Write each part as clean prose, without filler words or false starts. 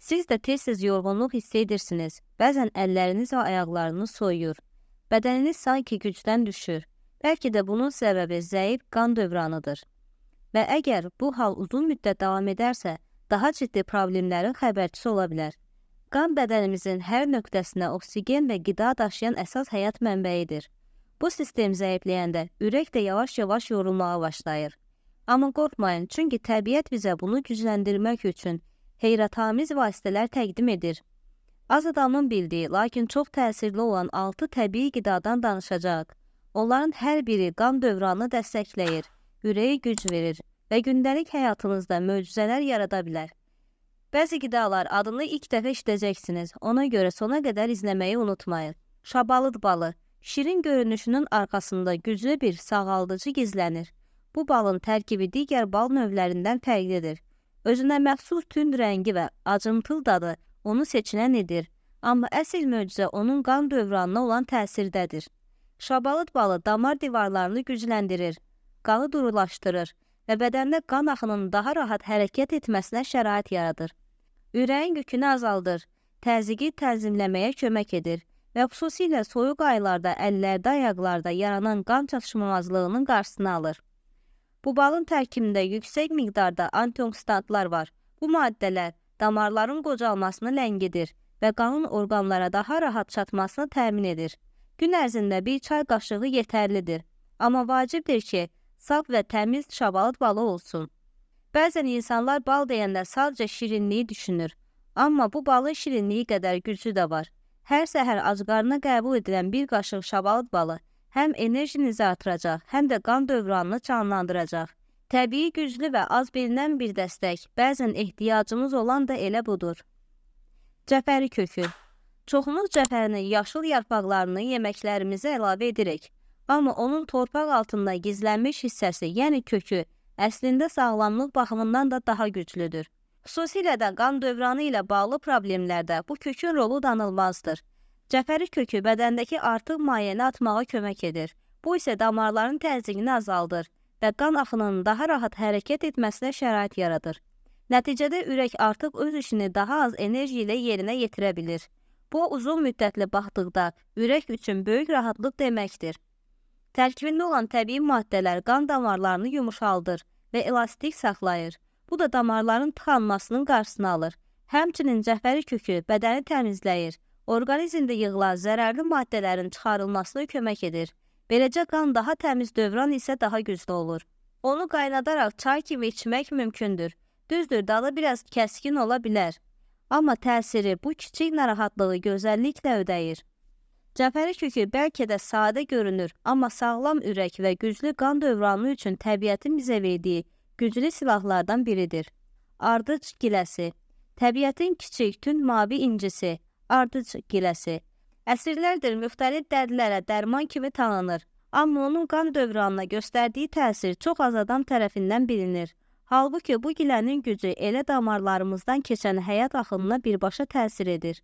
Siz də tez-tez yorğunluq hiss edirsiniz. Bəzən əlləriniz və ayaqlarınız soyuyur. Bədəniniz sanki gücdən düşür. Bəlkə də bunun səbəbi zəif qan dövranıdır. Və əgər bu hal uzun müddət davam edərsə, daha ciddi problemlərin xəbərçisi ola bilər. Qan bədənimizin hər nöqtəsinə oksigen və qida daşıyan əsas həyat mənbəyidir. Bu sistem zəifləyəndə ürək də yavaş-yavaş yorulmağa başlayır. Amma qorxmayın, çünki təbiət bizə bunu gücləndirmək üçün heyrətamiz vasitələr təqdim edir. Az adamın bildiyi, lakin çox təsirli olan 6 təbii qidadan danışacaq. Onların hər biri qan dövranını dəstəkləyir, ürəyə güc verir və gündəlik həyatınızda möcüzələr yarada bilər. Bəzi qidalar adını ilk dəfə eşidəcəksiniz, ona görə sona qədər izləməyi unutmayın. Şabalıd balı, şirin görünüşünün arxasında güclü bir sağaldıcı gizlənir. Bu balın tərkibi digər bal növlərindən fərqlidir. Özünə məxsus tünd rəngi və acımtıl dadı onu seçilən edir, amma əsl möcüzə onun qan dövranına olan təsirdədir. Şabalıd balı damar divarlarını gücləndirir, qanı durulaşdırır və bədəndə qan axınının daha rahat hərəkət etməsinə şərait yaradır. Ürəyin yükünü azaldır, təzyiqi tənzimləməyə kömək edir və xüsusilə soyuq aylarda əllərdə, ayaqlarda yaranan qan çatışmazlığının qarşısını alır. Bu balın tərkibində yüksək miqdarda antioksidantlar var. Bu maddələr damarların qocalmasını ləngidir və qanın orqanlara daha rahat çatmasını təmin edir. Gün ərzində bir çay qaşığı yetərlidir, amma vacibdir ki, saf və təmiz şabalıd balı olsun. Bəzən insanlar bal deyəndə sadəcə şirinliyi düşünür, amma bu balın şirinliyi qədər gücü də var. Hər səhər acqarına qəbul edilən bir qaşıq şabalıd balı həm enerjinizi artıracaq, həm də qan dövranını canlandıracaq. Təbii, güclü və az bilinən bir dəstək, bəzən ehtiyacımız olan da elə budur. Cəfəri kökü. Çoxumuz cəfərinin yaşıl yarpaqlarını yeməklərimizə əlavə edirik. Amma onun torpaq altında gizlənmiş hissəsi, yəni kökü, əslində sağlamlıq baxımından da daha güclüdür. Xüsusilə də qan dövranı ilə bağlı problemlərdə bu kökün rolu danılmazdır. Cəfəri kökü bədəndəki artıq mayyəni atmağa kömək edir. Bu isə damarların təzyiqini azaldır və qan axınının daha rahat hərəkət etməsinə şərait yaradır. Nəticədə ürək artıq öz işini daha az enerji ilə yerinə yetirə bilir. Bu, uzun müddətli baxdıqda ürək üçün böyük rahatlıq deməkdir. Tərkibində olan təbii maddələr qan damarlarını yumuşaldır və elastik saxlayır. Bu da damarların tıxanmasının qarşısını alır. Həmçinin cəfəri kökü bədəni təmizləyir. Orqanizmdə yığılan zərərli maddələrin çıxarılmasına kömək edir. Beləcə qan daha təmiz, dövran isə daha güclü olur. Onu qaynadaraq çay kimi içmək mümkündür. Düzdür, dadı biraz kəskin ola bilər. Amma təsiri bu kiçik narahatlığı gözəlliklə ödəyir. Cəfəri kökü bəlkə də sadə görünür, amma sağlam ürək və güclü qan dövranı üçün təbiətin bizə verdiyi güclü silahlardan biridir. Ardıc giləsi. Təbiətin kiçik, tünd mavi incisi. Ardıc giləsi. Əsrlərdir müxtəlif dərdlərə dərman kimi tanınır, amma onun qan dövranına göstərdiyi təsir çox az adam tərəfindən bilinir. Halbuki bu gilənin gücü elə damarlarımızdan keçən həyat axınına birbaşa təsir edir.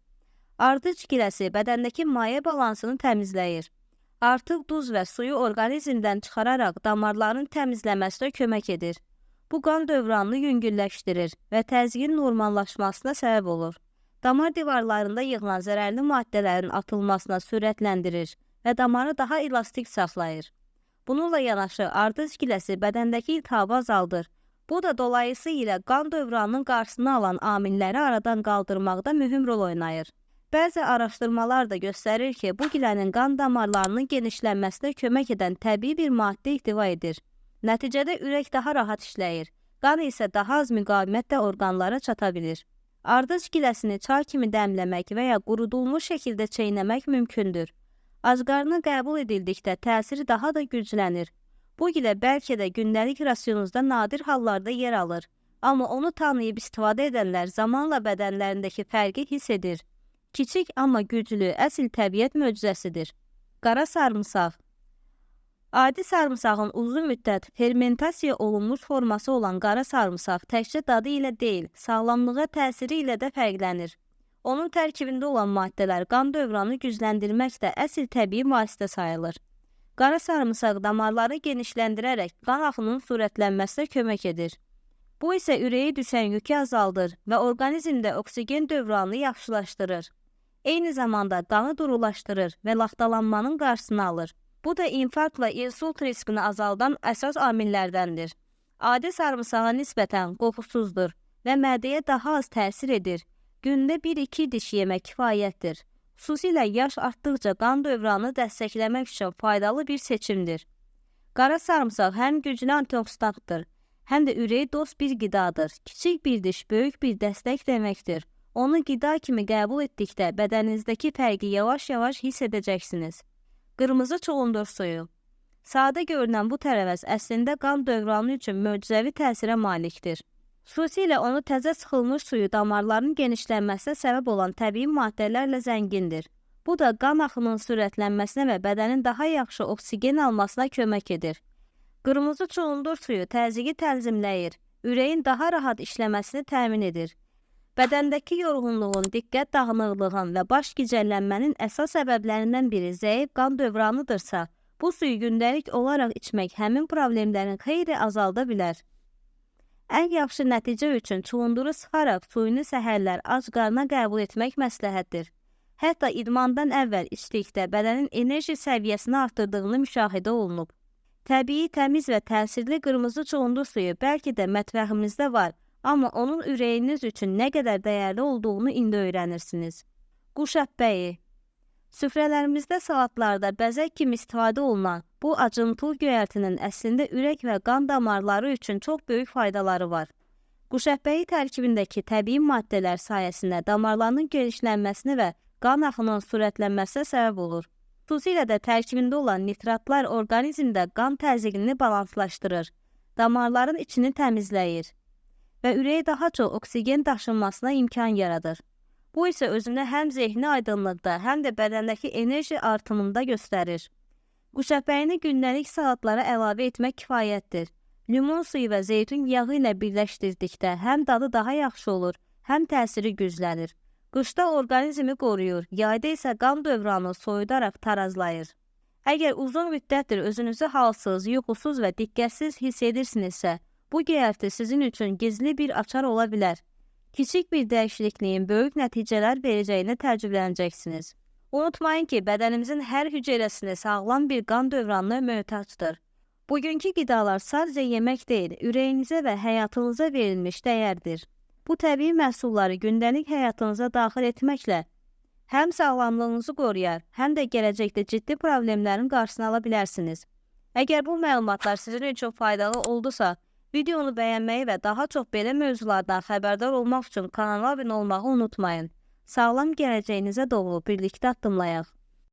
Ardıc giləsi bədəndəki maye balansını təmizləyir. Artıq duz və suyu orqanizmdən çıxararaq damarların təmizləməsinə kömək edir. Bu qan dövranını yüngülləşdirir və təzyiqin normallaşmasına səbəb olur. Damar divarlarında yığılan zərərli maddələrin atılmasına sürətləndirir və damarı daha elastik saxlayır. Bununla yanaşı ardıc giləsi bədəndəki iltihabı azaldır. Bu da dolayısıyla qan dövranının qarşısını alan amilləri aradan qaldırmaqda mühüm rol oynayır. Bəzi araşdırmalar da göstərir ki, bu gilənin qan damarlarının genişlənməsinə kömək edən təbii bir maddə ihtiva edir. Nəticədə ürək daha rahat işləyir, qan isə daha az müqavimətlə orqanlara çata bilir. Ardıc giləsini çay kimi dəmləmək və ya qurudulmuş şəkildə çeynəmək mümkündür. Acqarına qəbul edildikdə təsiri daha da güclənir. Bu gilə bəlkə də gündəlik rasyonunuzda nadir hallarda yer alır. Amma onu tanıyıb istifadə edənlər zamanla bədənlərindəki fərqi hiss edir. Kiçik amma güclü, əsl təbiət möcüzəsidir. Qara sarımsaq. Adi sarımsağın uzun müddət fermentasiya olunmuş forması olan qara sarımsaq təkcə dadı ilə deyil, sağlamlığa təsiri ilə də fərqlənir. Onun tərkibində olan maddələr qan dövranını gücləndirməkdə əsl təbii vasitə sayılır. Qara sarımsaq damarları genişləndirərək qan axınının sürətlənməsinə kömək edir. Bu isə ürəyə düşən yükü azaldır və orqanizmdə oksigen dövranını yaxşılaşdırır. Eyni zamanda qanı durulaşdırır və laxtalanmanın qarşısını alır. Bu da infarkt və insult riskini azaldan əsas amillərdəndir. Adi sarımsağa nisbətən qoxusuzdur və mədəyə daha az təsir edir. Gündə 1-2 diş yemək kifayətdir. Xüsusilə yaş artdıqca qan dövranını dəstəkləmək üçün faydalı bir seçimdir. Qara sarımsaq həm güclü antioksidanttır, həm də ürəyə dost bir qidadır. Kiçik bir diş böyük bir dəstək deməkdir. Onu qida kimi qəbul etdikdə bədəninizdəki fərqi yavaş-yavaş hiss edəcəksiniz. Qırmızı çuğundur suyu. Sadə görünən bu tərəvəz əslində qan dövranı üçün möcüzəvi təsirə malikdir. Xüsusilə onu təzə sıxılmış suyu damarların genişlənməsinə səbəb olan təbii maddələrlə zəngindir. Bu da qan axının sürətlənməsinə və bədənin daha yaxşı oksigen almasına kömək edir. Qırmızı çuğundur suyu təzyiqi tənzimləyir, ürəyin daha rahat işləməsini təmin edir. Bədəndəki yorğunluğun, diqqət dağınıqlığın və baş gicəllənmənin əsas səbəblərindən biri zəif qan dövranıdırsa, bu suyu gündəlik olaraq içmək həmin problemlərin xeyli azalda bilər. Ən yaxşı nəticə üçün çuğunduru sıxaraq suyunu səhərlər ac qarna qəbul etmək məsləhətdir. Hətta idmandan əvvəl içdikdə bədənin enerji səviyyəsini artırdığını müşahidə olunub. Təbii, təmiz və təsirli qırmızı çuğundur suyu bəlkə də mətbəximizdə var, amma onun ürəyiniz üçün nə qədər dəyərli olduğunu indi öyrənirsiniz. Quş əpbəyi. Süfrələrimizdə salatlarda bəzək kimi istifadə olunan bu acımtıl göyərtinin əslində ürək və qan damarları üçün çox böyük faydaları var. Quş əpbəyi tərkibindəki təbii maddələr sayəsində damarların genişlənməsini və qan axının sürətlənməsinə səbəb olur. Xüsusilə də tərkibində olan nitratlar orqanizmdə qan təzyiqini balanslaşdırır, damarların içini təmizləyir və ürəyə daha çox oksigen daşınmasına imkan yaradır. Bu isə özünü həm zehni aydınlıqda, həm də bədəndəki enerji artımında göstərir. Quş əpəyini gündəlik salatlara əlavə etmək kifayətdir. Limon suyu və zeytun yağı ilə birləşdirdikdə həm dadı daha yaxşı olur, həm təsiri güclənir. Qışda orqanizmi qoruyur, yayda isə qan dövranını soyudaraq tarazlayır. Əgər uzun müddətdir özünüzü halsız, yuxusuz və diqqətsiz hiss edirsinizsə, bu göyərti sizin üçün gizli bir açar ola bilər. Kiçik bir dəyişikliyin böyük nəticələr verəcəyini təəccüblənəcəksiniz. Unutmayın ki, bədənimizin hər hüceyrəsində sağlam bir qan dövranına möhtacdır. Bugünkü qidalar sadəcə yemək deyil, ürəyinizə və həyatınıza verilmiş dəyərdir. Bu təbii məhsulları gündəlik həyatınıza daxil etməklə həm sağlamlığınızı qoruyar, həm də gələcəkdə ciddi problemlərin qarşısını ala bilərsiniz. Əgər bu məlumatlar sizin üçün faydalı oldusa, videonu bəyənməyi və daha çox belə mövzulardan xəbərdar olmaq üçün kanala abunə olmağı unutmayın. Sağlam gələcəyinizə doğru birlikdə addımlayaq.